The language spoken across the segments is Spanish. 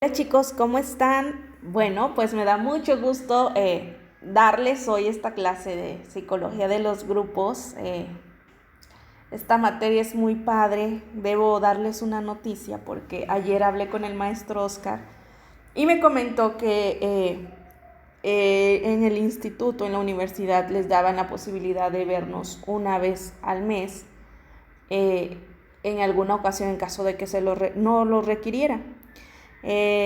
Hola chicos, ¿cómo están? Bueno, pues me da mucho gusto darles hoy esta clase de psicología de los grupos. Esta materia es muy padre. Debo darles una noticia porque ayer hablé con el maestro Oscar y me comentó que en el instituto, en la universidad, les daban la posibilidad de vernos una vez al mes, eh, en alguna ocasión en caso de que no lo requiriera.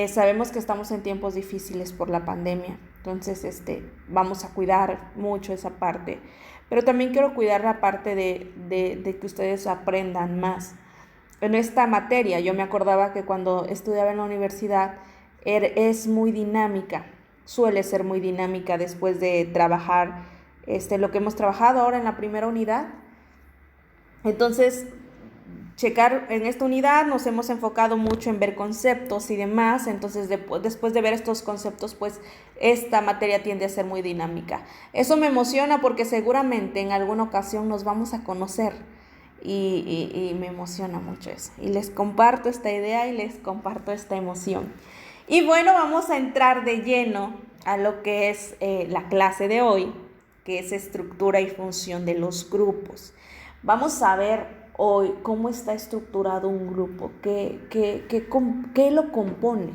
Sabemos que estamos en tiempos difíciles por la pandemia, entonces vamos a cuidar mucho esa parte, pero también quiero cuidar la parte de que ustedes aprendan más. En esta materia yo me acordaba que cuando estudiaba en la universidad es muy dinámica, suele ser muy dinámica después de trabajar lo que hemos trabajado ahora en la primera unidad. Entonces, checar en esta unidad nos hemos enfocado mucho en ver conceptos y demás, entonces después de ver estos conceptos, pues esta materia tiende a ser muy dinámica. Eso me emociona porque seguramente en alguna ocasión nos vamos a conocer y me emociona mucho eso. Y les comparto esta idea y les comparto esta emoción. Y bueno, vamos a entrar de lleno a lo que es la clase de hoy, que es estructura y función de los grupos. Vamos a ver hoy cómo está estructurado un grupo, qué lo compone,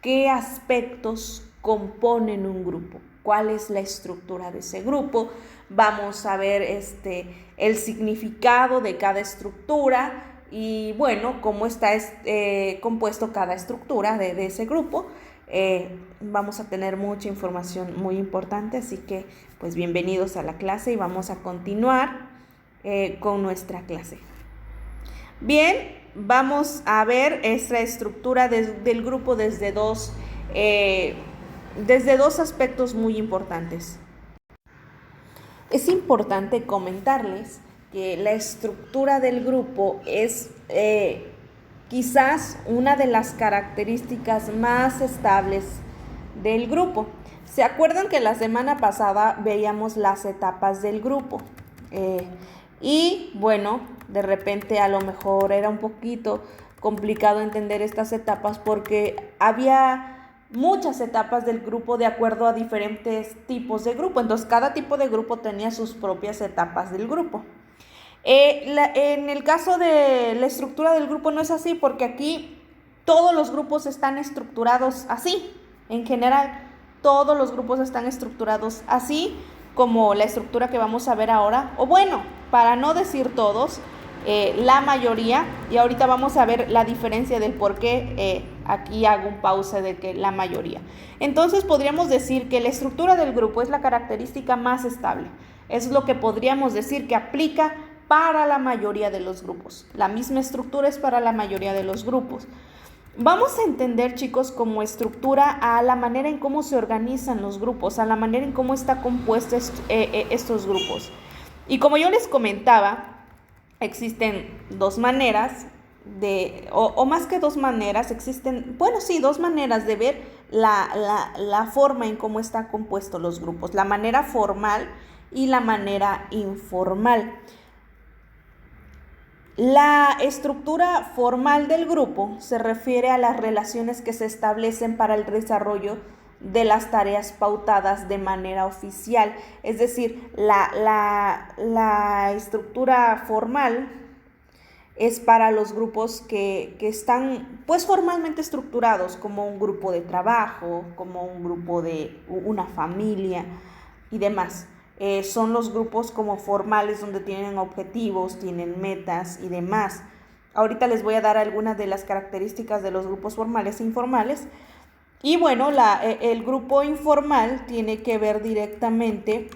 qué aspectos componen un grupo, cuál es la estructura de ese grupo. Vamos a ver el significado de cada estructura y bueno, cómo está compuesto cada estructura de ese grupo. Vamos a tener mucha información muy importante, así que pues bienvenidos a la clase y vamos a continuar con nuestra clase. Bien, vamos a ver esta estructura del grupo desde dos aspectos muy importantes. Es importante comentarles que la estructura del grupo es quizás una de las características más estables del grupo. ¿Se acuerdan que la semana pasada veíamos las etapas del grupo? Y bueno, de repente a lo mejor era un poquito complicado entender estas etapas porque había muchas etapas del grupo de acuerdo a diferentes tipos de grupo. Entonces cada tipo de grupo tenía sus propias etapas del grupo. En el caso de la estructura del grupo no es así porque aquí todos los grupos están estructurados así. En general, todos los grupos están estructurados así como la estructura que vamos a ver ahora. O bueno, para no decir todos, la mayoría. Y ahorita vamos a ver la diferencia del por qué aquí hago un pause de que la mayoría. Entonces podríamos decir que la estructura del grupo es la característica más estable. Es lo que podríamos decir que aplica para la mayoría de los grupos. La misma estructura es para la mayoría de los grupos. Vamos a entender, chicos, como estructura a la manera en cómo se organizan los grupos, a la manera en cómo está compuesto estos grupos. Y como yo les comentaba, existen dos maneras o más que dos maneras, existen, bueno, sí, dos maneras de ver la forma en cómo están compuestos los grupos, la manera formal y la manera informal. La estructura formal del grupo se refiere a las relaciones que se establecen para el desarrollo de las tareas pautadas de manera oficial. Es decir, la estructura formal es para los grupos que están pues formalmente estructurados, como un grupo de trabajo, como un grupo de una familia y demás. Son los grupos como formales donde tienen objetivos, tienen metas y demás. Ahorita les voy a dar algunas de las características de los grupos formales e informales. Y bueno, el grupo informal tiene que ver directamente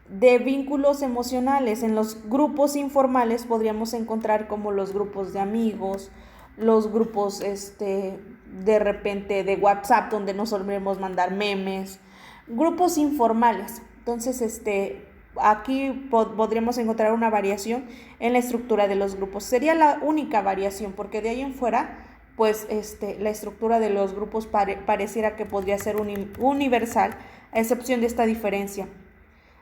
de vínculos emocionales. En los grupos informales podríamos encontrar como los grupos de amigos, los grupos de repente de WhatsApp donde nos solemos mandar memes, grupos informales. Entonces, aquí podríamos encontrar una variación en la estructura de los grupos. Sería la única variación, porque de ahí en fuera, pues la estructura de los grupos pareciera que podría ser universal, a excepción de esta diferencia.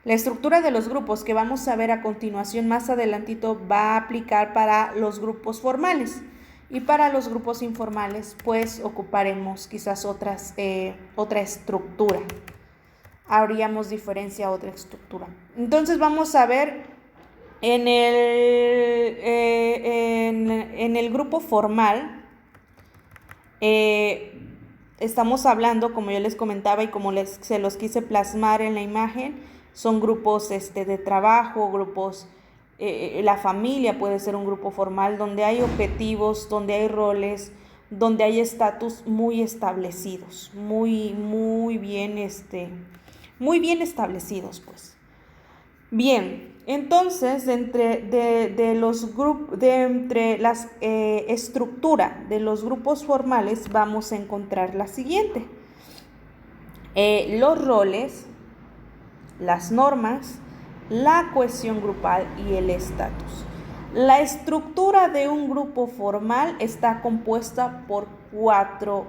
La estructura de los grupos que vamos a ver a continuación más adelantito va a aplicar para los grupos formales. Y para los grupos informales, pues ocuparemos quizás otra estructura. Haríamos diferencia a otra estructura. Entonces vamos a ver en el grupo formal, estamos hablando, como yo les comentaba y como se los quise plasmar en la imagen, son grupos de trabajo, grupos, la familia puede ser un grupo formal donde hay objetivos, donde hay roles, donde hay estatus muy establecidos, muy bien establecidos, pues. Bien, entonces, entre la estructura de los grupos formales vamos a encontrar la siguiente. Los roles, las normas, la cohesión grupal y el estatus. La estructura de un grupo formal está compuesta por cuatro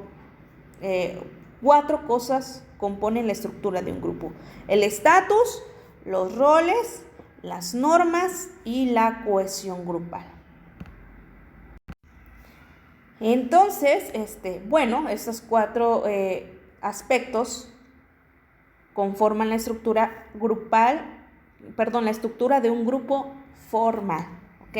cosas componen la estructura de un grupo: el estatus, los roles, las normas y la cohesión grupal. Entonces, estos cuatro aspectos conforman la estructura la estructura de un grupo formal, ¿ok?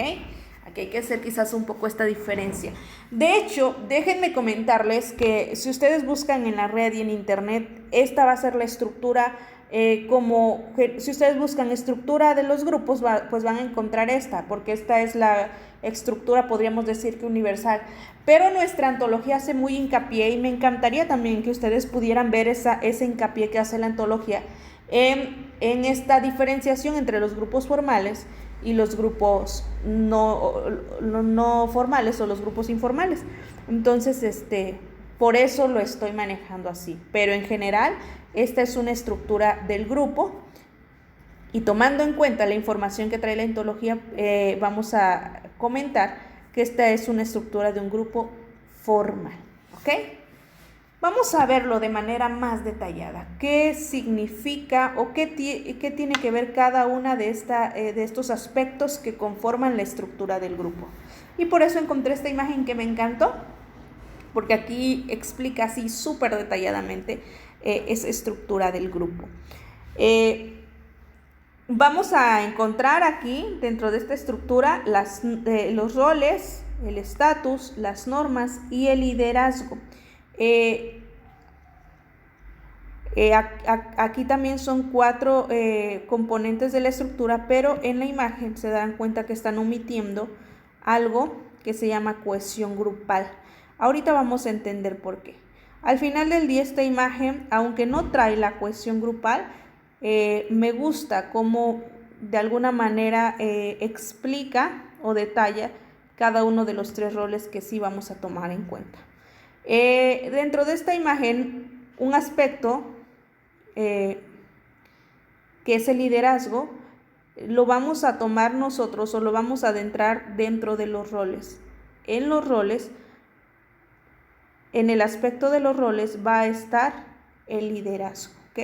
Aquí hay que hacer quizás un poco esta diferencia. De hecho, déjenme comentarles que si ustedes buscan en la red y en internet, esta va a ser la estructura, si ustedes buscan estructura de los grupos, pues van a encontrar esta, porque esta es la estructura, podríamos decir que universal. Pero nuestra antología hace muy hincapié, y me encantaría también que ustedes pudieran ver ese hincapié que hace la antología en esta diferenciación entre los grupos formales y los grupos no formales o los grupos informales. Entonces, por eso lo estoy manejando así. Pero en general, esta es una estructura del grupo, y tomando en cuenta la información que trae la antología, vamos a comentar que esta es una estructura de un grupo formal, ¿ok? Vamos a verlo de manera más detallada. ¿Qué significa o qué tiene que ver cada una de estos aspectos que conforman la estructura del grupo? Y por eso encontré esta imagen que me encantó, porque aquí explica así súper detalladamente esa estructura del grupo. Vamos a encontrar aquí, dentro de esta estructura, los roles, el estatus, las normas y el liderazgo. Aquí también son cuatro componentes de la estructura, pero en la imagen se dan cuenta que están omitiendo algo que se llama cohesión grupal. Ahorita vamos a entender por qué. Al final del día, esta imagen, aunque no trae la cohesión grupal, me gusta cómo de alguna manera explica o detalla cada uno de los tres roles que sí vamos a tomar en cuenta. Dentro de esta imagen, un aspecto que es el liderazgo, lo vamos a tomar nosotros o lo vamos a adentrar dentro de los roles. En los roles, en el aspecto de los roles va a estar el liderazgo, ¿ok?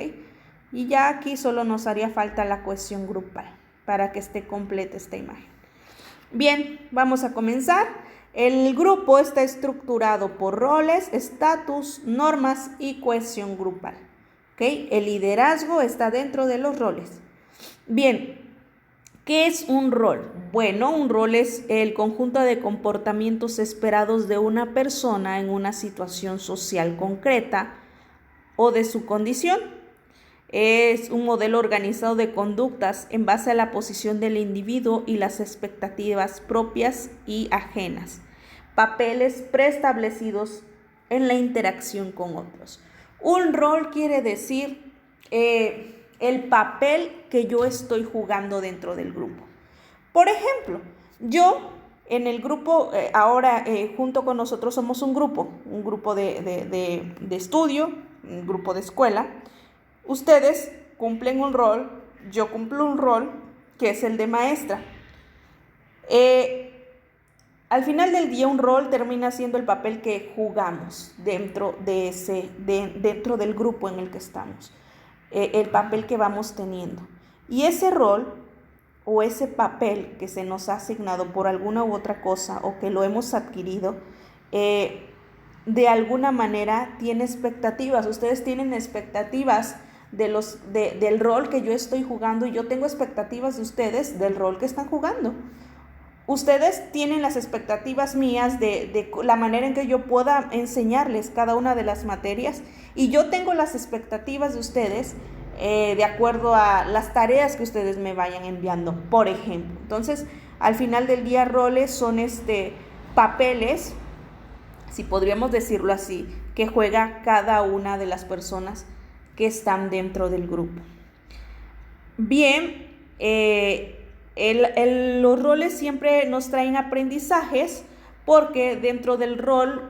Y ya aquí solo nos haría falta la cohesión grupal para que esté completa esta imagen. Bien, vamos a comenzar. El grupo está estructurado por roles, estatus, normas y cohesión grupal. ¿Okay? El liderazgo está dentro de los roles. Bien, ¿qué es un rol? Bueno, un rol es el conjunto de comportamientos esperados de una persona en una situación social concreta o de su condición. Es un modelo organizado de conductas en base a la posición del individuo y las expectativas propias y ajenas. Papeles preestablecidos en la interacción con otros. Un rol quiere decir el papel que yo estoy jugando dentro del grupo. Por ejemplo, yo en el grupo, ahora junto con nosotros somos un grupo de estudio, un grupo de escuela. Ustedes cumplen un rol, yo cumplo un rol que es el de maestra. Al final del día, un rol termina siendo el papel que jugamos dentro del grupo en el que estamos, el papel que vamos teniendo. Y ese rol o ese papel que se nos ha asignado por alguna u otra cosa o que lo hemos adquirido, de alguna manera tiene expectativas. Ustedes tienen expectativas del rol que yo estoy jugando y yo tengo expectativas de ustedes del rol que están jugando. Ustedes tienen las expectativas mías de la manera en que yo pueda enseñarles cada una de las materias y yo tengo las expectativas de ustedes de acuerdo a las tareas que ustedes me vayan enviando, por ejemplo. Entonces, al final del día, roles son papeles, si podríamos decirlo así, que juega cada una de las personas que están dentro del grupo. Bien, los roles siempre nos traen aprendizajes porque dentro del rol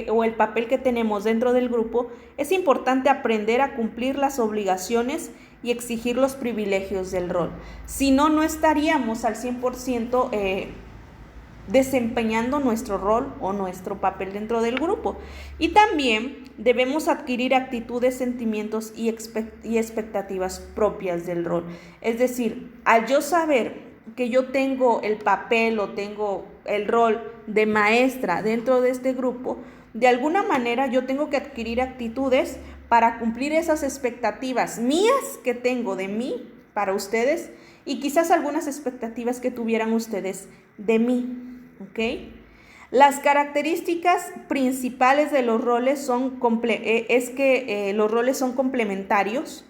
o el papel que tenemos dentro del grupo es importante aprender a cumplir las obligaciones y exigir los privilegios del rol. Si no, no estaríamos al 100% desempeñando nuestro rol o nuestro papel dentro del grupo. Y también debemos adquirir actitudes, sentimientos y expectativas propias del rol. Es decir, al yo saber que yo tengo el papel o tengo el rol de maestra dentro de este grupo, de alguna manera yo tengo que adquirir actitudes para cumplir esas expectativas mías que tengo de mí para ustedes y quizás algunas expectativas que tuvieran ustedes de mí. ¿Ok? Las características principales de los roles son los roles son complementarios.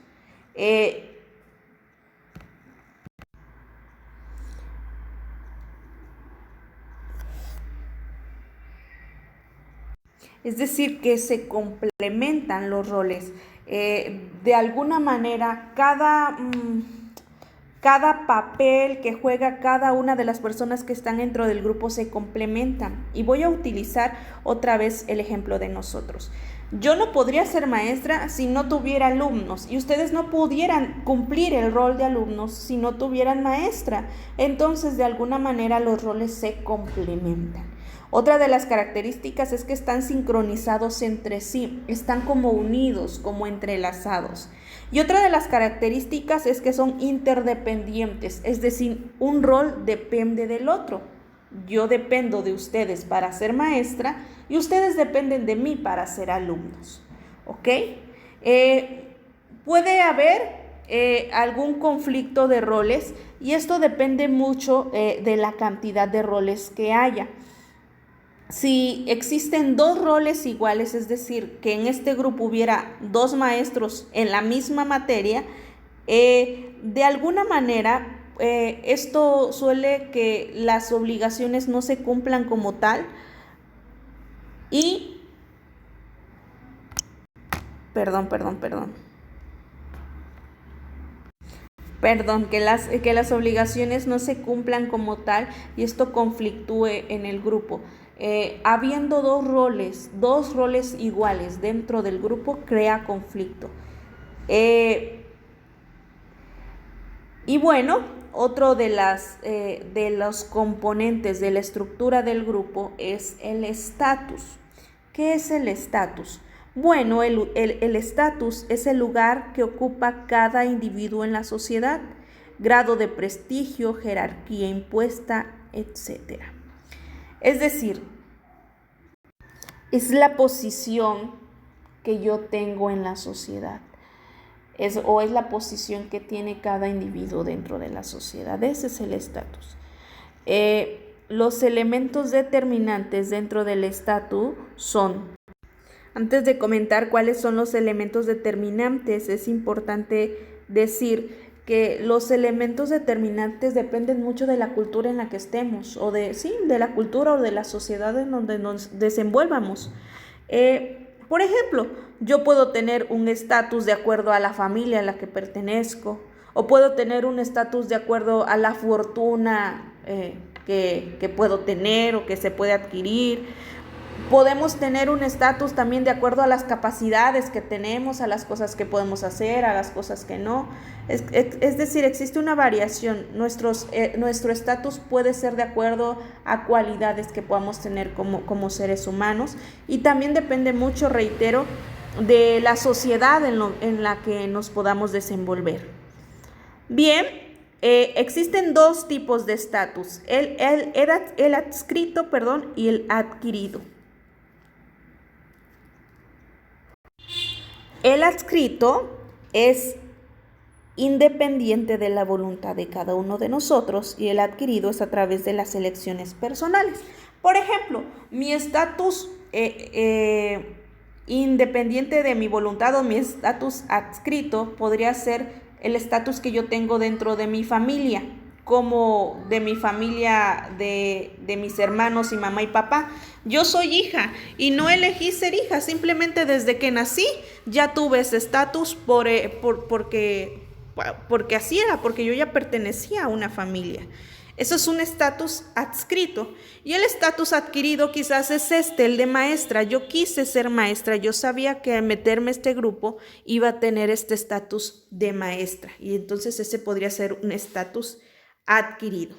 Es decir, que se complementan los roles. De alguna manera, cada papel que juega cada una de las personas que están dentro del grupo se complementan. Y voy a utilizar otra vez el ejemplo de nosotros. Yo no podría ser maestra si no tuviera alumnos y ustedes no pudieran cumplir el rol de alumnos si no tuvieran maestra. Entonces, de alguna manera, los roles se complementan. Otra de las características es que están sincronizados entre sí, están como unidos, como entrelazados. Y otra de las características es que son interdependientes, es decir, un rol depende del otro. Yo dependo de ustedes para ser maestra y ustedes dependen de mí para ser alumnos. ¿Ok? Puede haber algún conflicto de roles y esto depende mucho de la cantidad de roles que haya. Si existen dos roles iguales, es decir, que en este grupo hubiera dos maestros en la misma materia, de alguna manera esto suele que las obligaciones no se cumplan como tal y que las obligaciones no se cumplan como tal y esto conflictúe en el grupo. Habiendo dos roles iguales dentro del grupo, crea conflicto. Y bueno, otro de los componentes de la estructura del grupo es el estatus. ¿Qué es el estatus? Bueno, el estatus es el lugar que ocupa cada individuo en la sociedad, grado de prestigio, jerarquía impuesta, etc. Es decir, es la posición que yo tengo en la sociedad, es la posición que tiene cada individuo dentro de la sociedad. Ese es el estatus. Los elementos determinantes dentro del estatus son, antes de comentar cuáles son los elementos determinantes, es importante decir que los elementos determinantes dependen mucho de la cultura en la que estemos, o de la cultura o de la sociedad en donde nos desenvolvamos. Por ejemplo, yo puedo tener un estatus de acuerdo a la familia a la que pertenezco, o puedo tener un estatus de acuerdo a la fortuna que puedo tener o que se puede adquirir. Podemos tener un estatus también de acuerdo a las capacidades que tenemos, a las cosas que podemos hacer, a las cosas que no. Es decir, existe una variación. Nuestro estatus puede ser de acuerdo a cualidades que podamos tener como seres humanos y también depende mucho, reitero, de la sociedad en la que nos podamos desenvolver. Bien, existen dos tipos de estatus, el adscrito, y el adquirido. El adscrito es independiente de la voluntad de cada uno de nosotros y el adquirido es a través de las elecciones personales. Por ejemplo, mi estatus independiente de mi voluntad o mi estatus adscrito podría ser el estatus que yo tengo dentro de mi familia, como de mi familia, de mis hermanos y mamá y papá. Yo soy hija y no elegí ser hija, simplemente desde que nací ya tuve ese estatus porque así era, porque yo ya pertenecía a una familia. Eso es un estatus adscrito. Y el estatus adquirido quizás es el de maestra. Yo quise ser maestra, yo sabía que al meterme a este grupo iba a tener este estatus de maestra. Y entonces ese podría ser un estatus adquirido.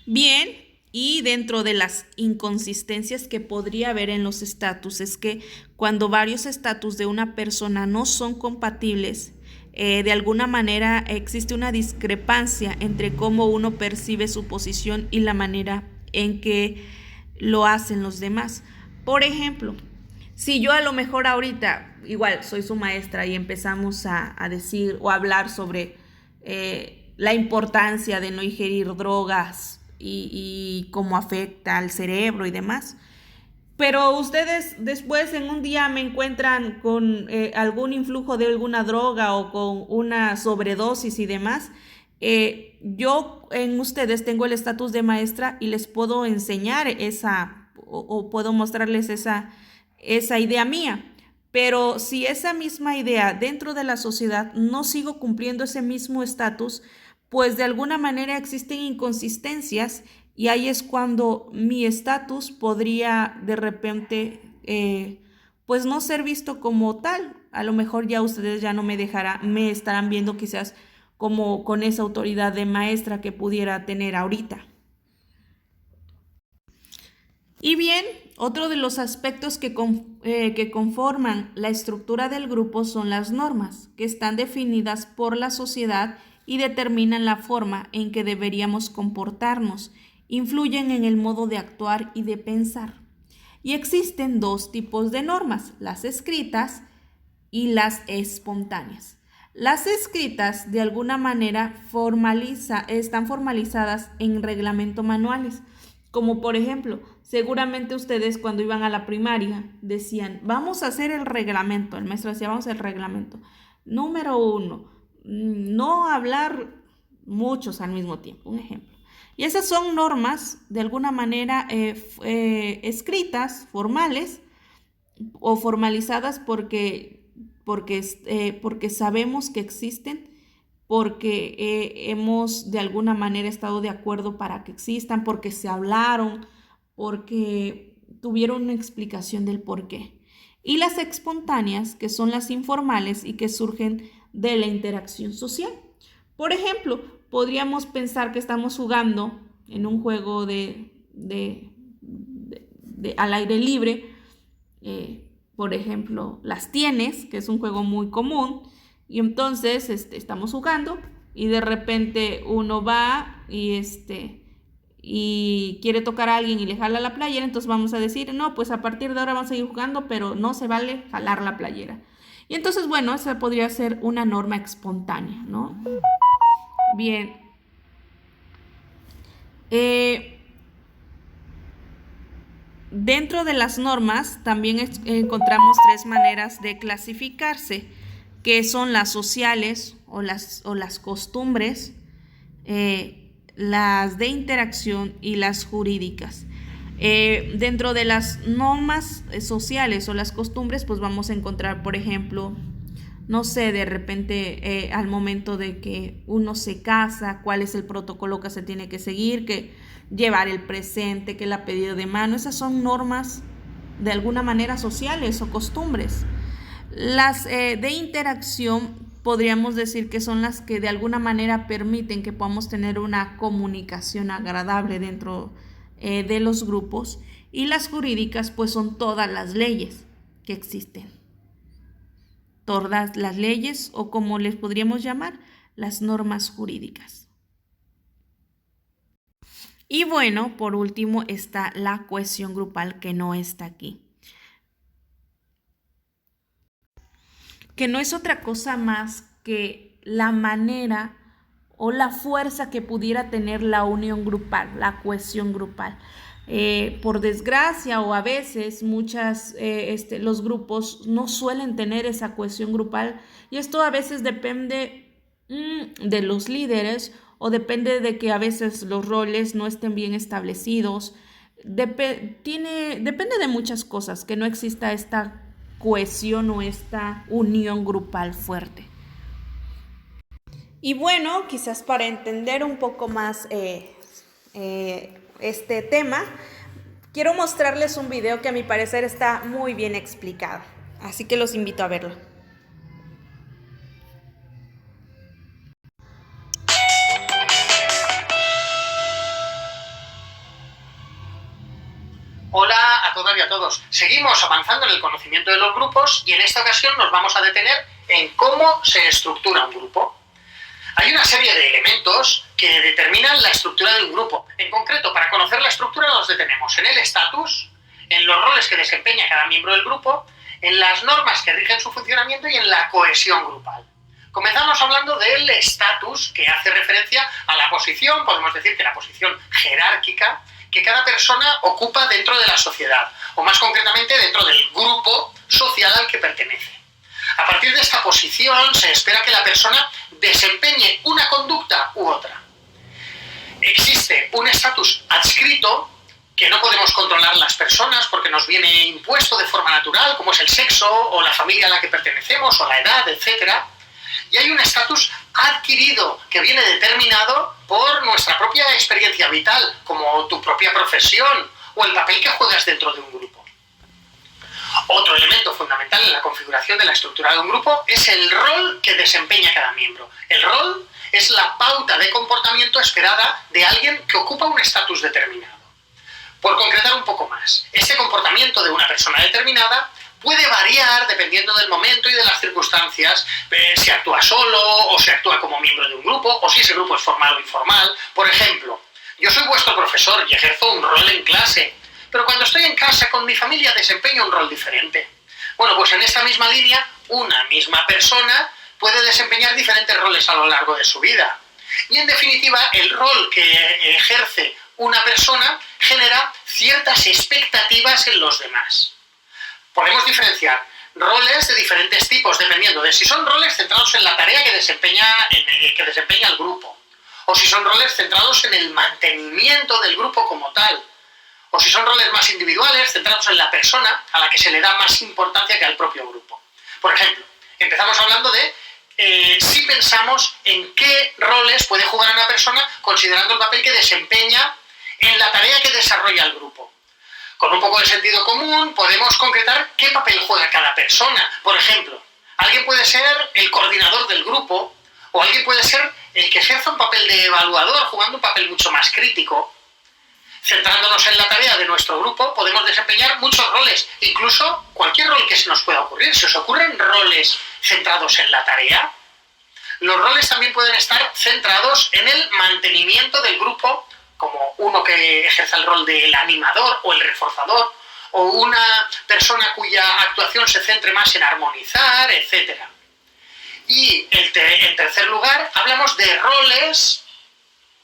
Bien, y dentro de las inconsistencias que podría haber en los estatus es que cuando varios estatus de una persona no son compatibles, de alguna manera existe una discrepancia entre cómo uno percibe su posición y la manera en que lo hacen los demás. Por ejemplo, si yo a lo mejor ahorita, igual soy su maestra y empezamos a decir o a hablar sobre la importancia de no ingerir drogas y cómo afecta al cerebro y demás, pero ustedes después en un día me encuentran con algún influjo de alguna droga o con una sobredosis y demás, yo en ustedes tengo el estatus de maestra y les puedo enseñar o puedo mostrarles esa idea mía. Pero si esa misma idea dentro de la sociedad no sigo cumpliendo ese mismo estatus, pues de alguna manera existen inconsistencias y ahí es cuando mi estatus podría de repente pues no ser visto como tal. A lo mejor ya ustedes ya no me estarán viendo quizás como con esa autoridad de maestra que pudiera tener ahorita. Y bien, otro de los aspectos que conforman la estructura del grupo son las normas, que están definidas por la sociedad y determinan la forma en que deberíamos comportarnos, influyen en el modo de actuar y de pensar. Y existen dos tipos de normas, las escritas y las espontáneas. Las escritas de alguna manera están formalizadas en reglamento manuales, como por ejemplo, seguramente ustedes cuando iban a la primaria decían, vamos a hacer el reglamento, el maestro decía, vamos a hacer el reglamento. Número 1, no hablar muchos al mismo tiempo, un ejemplo. Y esas son normas de alguna manera escritas, formales o formalizadas porque sabemos que existen, porque hemos de alguna manera estado de acuerdo para que existan, porque se hablaron, porque tuvieron una explicación del por qué. Y las espontáneas, que son las informales y que surgen de la interacción social. Por ejemplo, podríamos pensar que estamos jugando en un juego al aire libre, por ejemplo, las tienes, que es un juego muy común, y entonces estamos jugando y de repente uno va y quiere tocar a alguien y le jala la playera, entonces vamos a decir, no, pues a partir de ahora vamos a seguir jugando, pero no se vale jalar la playera. Y entonces, bueno, esa podría ser una norma espontánea, ¿no? Bien. Dentro de las normas también encontramos tres maneras de clasificarse, que son las sociales o las costumbres, las de interacción y las jurídicas. Dentro de las normas sociales o las costumbres, pues vamos a encontrar, por ejemplo, no sé, de repente al momento de que uno se casa, cuál es el protocolo que se tiene que seguir, que llevar el presente, que la pedida de mano, esas son normas de alguna manera sociales o costumbres. Las de interacción podríamos decir que son las que de alguna manera permiten que podamos tener una comunicación agradable dentro de los grupos, y las jurídicas pues son todas las leyes que existen. todas las leyes o como les podríamos llamar, las normas jurídicas. Y bueno, por último está la cohesión grupal, que no está aquí. Que no es otra cosa más que la manera o la fuerza que pudiera tener la unión grupal, la cohesión grupal. Por desgracia o a veces los grupos no suelen tener esa cohesión grupal y esto a veces depende de los líderes o depende de que a veces los roles no estén bien establecidos. Depende de muchas cosas, que no exista esta cohesión o esta unión grupal fuerte. Y bueno, quizás para entender un poco más este tema, quiero mostrarles un video que a mi parecer está muy bien explicado. Así que los invito a verlo. Hola a todas y a todos. Seguimos avanzando en el conocimiento de los grupos y en esta ocasión nos vamos a detener en cómo se estructura un grupo. Hay una serie de elementos que determinan la estructura de un grupo. En concreto, para conocer la estructura nos detenemos en el estatus, en los roles que desempeña cada miembro del grupo, en las normas que rigen su funcionamiento y en la cohesión grupal. Comenzamos hablando del estatus, que hace referencia a la posición, podemos decir que la posición jerárquica, que cada persona ocupa dentro de la sociedad, o más concretamente dentro del grupo social al que pertenece. A partir de esta posición se espera que la persona desempeñe una conducta u otra. Existe un estatus adscrito que no podemos controlar las personas porque nos viene impuesto de forma natural, como es el sexo o la familia a la que pertenecemos o la edad, etc. Y hay un estatus adquirido que viene determinado por nuestra propia experiencia vital, como tu propia profesión o el papel que juegas dentro de un grupo. Otro elemento fundamental en la configuración de la estructura de un grupo es el rol que desempeña cada miembro. El rol es la pauta de comportamiento esperada de alguien que ocupa un estatus determinado. Por concretar un poco más, este comportamiento de una persona determinada puede variar dependiendo del momento y de las circunstancias, si actúa solo o si actúa como miembro de un grupo o si ese grupo es formal o informal. Por ejemplo, yo soy vuestro profesor y ejerzo un rol en clase, pero cuando estoy en casa con mi familia desempeño un rol diferente. Bueno, pues en esta misma línea, una misma persona puede desempeñar diferentes roles a lo largo de su vida. Y en definitiva, el rol que ejerce una persona genera ciertas expectativas en los demás. Podemos diferenciar roles de diferentes tipos dependiendo de si son roles centrados en la tarea que desempeña el grupo, o si son roles centrados en el mantenimiento del grupo como tal, o si son roles más individuales centrados en la persona a la que se le da más importancia que al propio grupo. Por ejemplo, empezamos hablando de si pensamos en qué roles puede jugar una persona considerando el papel que desempeña en la tarea que desarrolla el grupo. Con un poco de sentido común podemos concretar qué papel juega cada persona. Por ejemplo, alguien puede ser el coordinador del grupo o alguien puede ser el que ejerza un papel de evaluador, jugando un papel mucho más crítico. Centrándonos en la tarea de nuestro grupo podemos desempeñar muchos roles, incluso cualquier rol que se nos pueda ocurrir. ¿Se os ocurren roles centrados en la tarea? Los roles también pueden estar centrados en el mantenimiento del grupo, como uno que ejerza el rol del animador o el reforzador, o una persona cuya actuación se centre más en armonizar, etc. Y en tercer lugar, hablamos de roles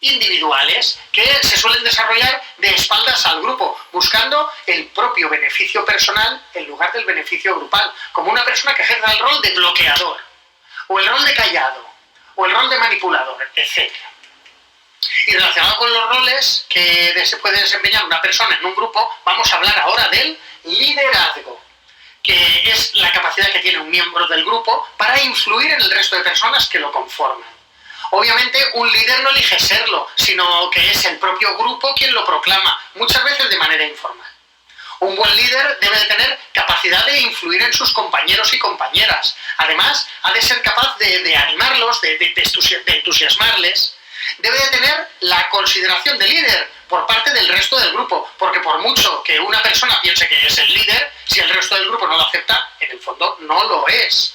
individuales que se suelen desarrollar de espaldas al grupo, buscando el propio beneficio personal en lugar del beneficio grupal, como una persona que ejerza el rol de bloqueador, o el rol de callado, o el rol de manipulador, etc. Y relacionado con los roles que se puede desempeñar una persona en un grupo, vamos a hablar ahora del liderazgo, que es la capacidad que tiene un miembro del grupo para influir en el resto de personas que lo conforman. Obviamente un líder no elige serlo, sino que es el propio grupo quien lo proclama, muchas veces de manera informal. Un buen líder debe de tener capacidad de influir en sus compañeros y compañeras. Además, ha de ser capaz de animarlos, de entusiasmarles. Debe de tener la consideración de líder por parte del resto del grupo, porque por mucho que una persona piense que es el líder, si el resto del grupo no lo acepta, en el fondo no lo es.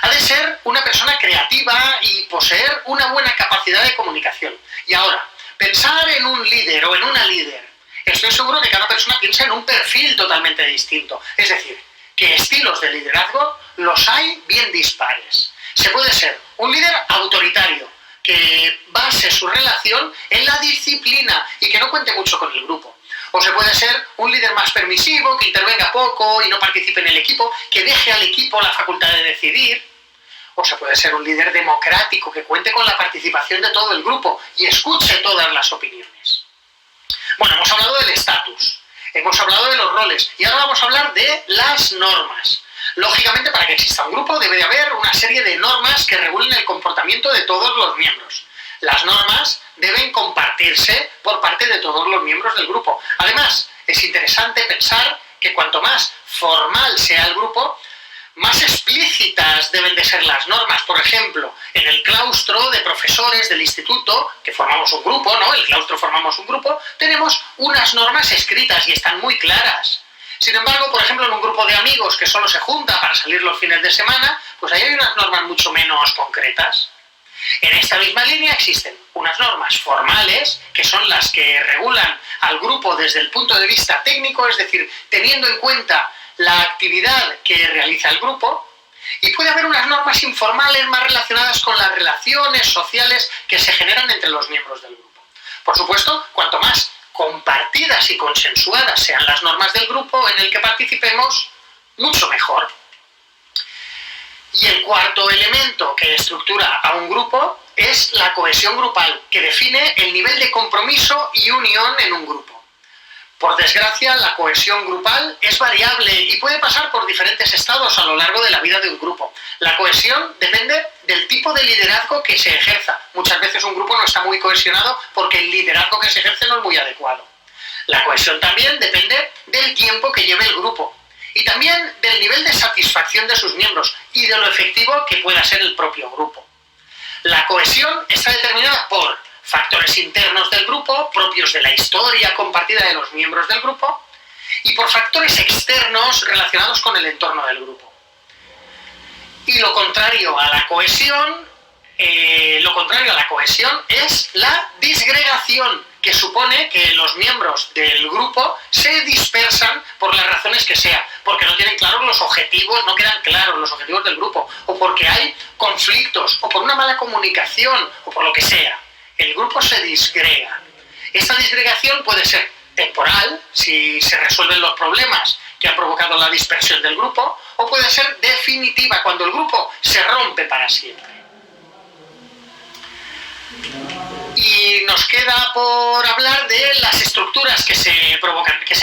Ha de ser una persona creativa y poseer una buena capacidad de comunicación. Y ahora, pensar en un líder o en una líder. Estoy seguro que cada persona piensa en un perfil totalmente distinto. Es decir, que estilos de liderazgo los hay bien dispares. Se puede ser un líder autoritario, que base su relación en la disciplina y que no cuente mucho con el grupo. O se puede ser un líder más permisivo, que intervenga poco y no participe en el equipo, que deje al equipo la facultad de decidir. O se puede ser un líder democrático, que cuente con la participación de todo el grupo y escuche todas las opiniones. Bueno, hemos hablado del estatus, hemos hablado de los roles y ahora vamos a hablar de las normas. Lógicamente, para que exista un grupo debe de haber una serie de normas que regulen el comportamiento de todos los miembros. Las normas deben compartirse por parte de todos los miembros del grupo. Además, es interesante pensar que cuanto más formal sea el grupo, más explícitas deben de ser las normas. Por ejemplo, en el claustro de profesores del instituto, que formamos un grupo, ¿no? El claustro formamos un grupo, tenemos unas normas escritas y están muy claras. Sin embargo, por ejemplo, en un grupo de amigos que solo se junta para salir los fines de semana, pues ahí hay unas normas mucho menos concretas. En esta misma línea existen unas normas formales, que son las que regulan al grupo desde el punto de vista técnico, es decir, teniendo en cuenta la actividad que realiza el grupo, y puede haber unas normas informales más relacionadas con las relaciones sociales que se generan entre los miembros del grupo. Por supuesto, cuanto más compartidas y consensuadas sean las normas del grupo en el que participemos, mucho mejor. Y el cuarto elemento que estructura a un grupo es la cohesión grupal, que define el nivel de compromiso y unión en un grupo. Por desgracia, la cohesión grupal es variable y puede pasar por diferentes estados a lo largo de la vida de un grupo. La cohesión depende del tipo de liderazgo que se ejerza. Muchas veces un grupo no está muy cohesionado porque el liderazgo que se ejerce no es muy adecuado. La cohesión también depende del tiempo que lleve el grupo y también del nivel de satisfacción de sus miembros y de lo efectivo que pueda ser el propio grupo. La cohesión está determinada por factores internos del grupo, propios de la historia compartida de los miembros del grupo, y por factores externos relacionados con el entorno del grupo. Y lo contrario a la cohesión es la disgregación, que supone que los miembros del grupo se dispersan por las razones que sea, porque no tienen claros los objetivos, no quedan claros los objetivos del grupo, o porque hay conflictos, o por una mala comunicación, o por lo que sea. El grupo se disgrega. Esta disgregación puede ser temporal, si se resuelven los problemas que han provocado la dispersión del grupo, o puede ser definitiva, cuando el grupo se rompe para siempre. Y nos queda por hablar de las estructuras que se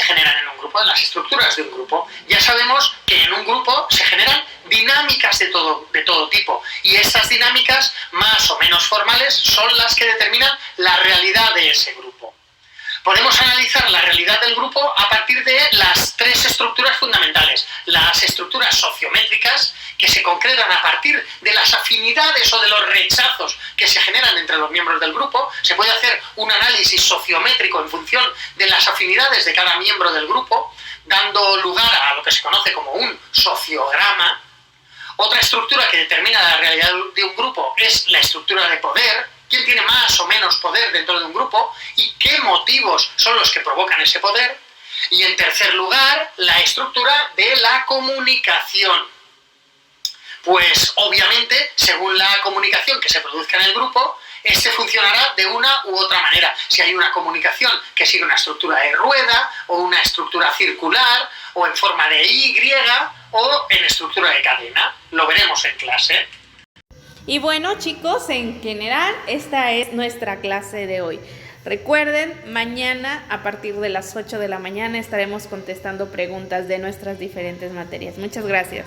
generan en un grupo, de las estructuras de un grupo. Ya sabemos que en un grupo se generan dinámicas de todo tipo, y estas dinámicas más o menos formales son las que determinan la realidad de ese grupo. Podemos analizar la realidad del grupo a partir de las tres estructuras fundamentales. Las estructuras sociométricas, que se concretan a partir de las afinidades o de los rechazos que se generan entre los miembros del grupo. Se puede hacer un análisis sociométrico en función de las afinidades de cada miembro del grupo, dando lugar a lo que se conoce como un sociograma. Otra estructura que determina la realidad de un grupo es la estructura de poder. ¿Quién tiene más o menos poder dentro de un grupo y qué motivos son los que provocan ese poder? Y en tercer lugar, la estructura de la comunicación. Pues obviamente, según la comunicación que se produzca en el grupo, este funcionará de una u otra manera. Si hay una comunicación que sigue una estructura de rueda, o una estructura circular, o en forma de Y, o en estructura de cadena. Lo veremos en clase. Y bueno, chicos, en general, esta es nuestra clase de hoy. Recuerden, mañana a partir de las 8 de la mañana estaremos contestando preguntas de nuestras diferentes materias. Muchas gracias.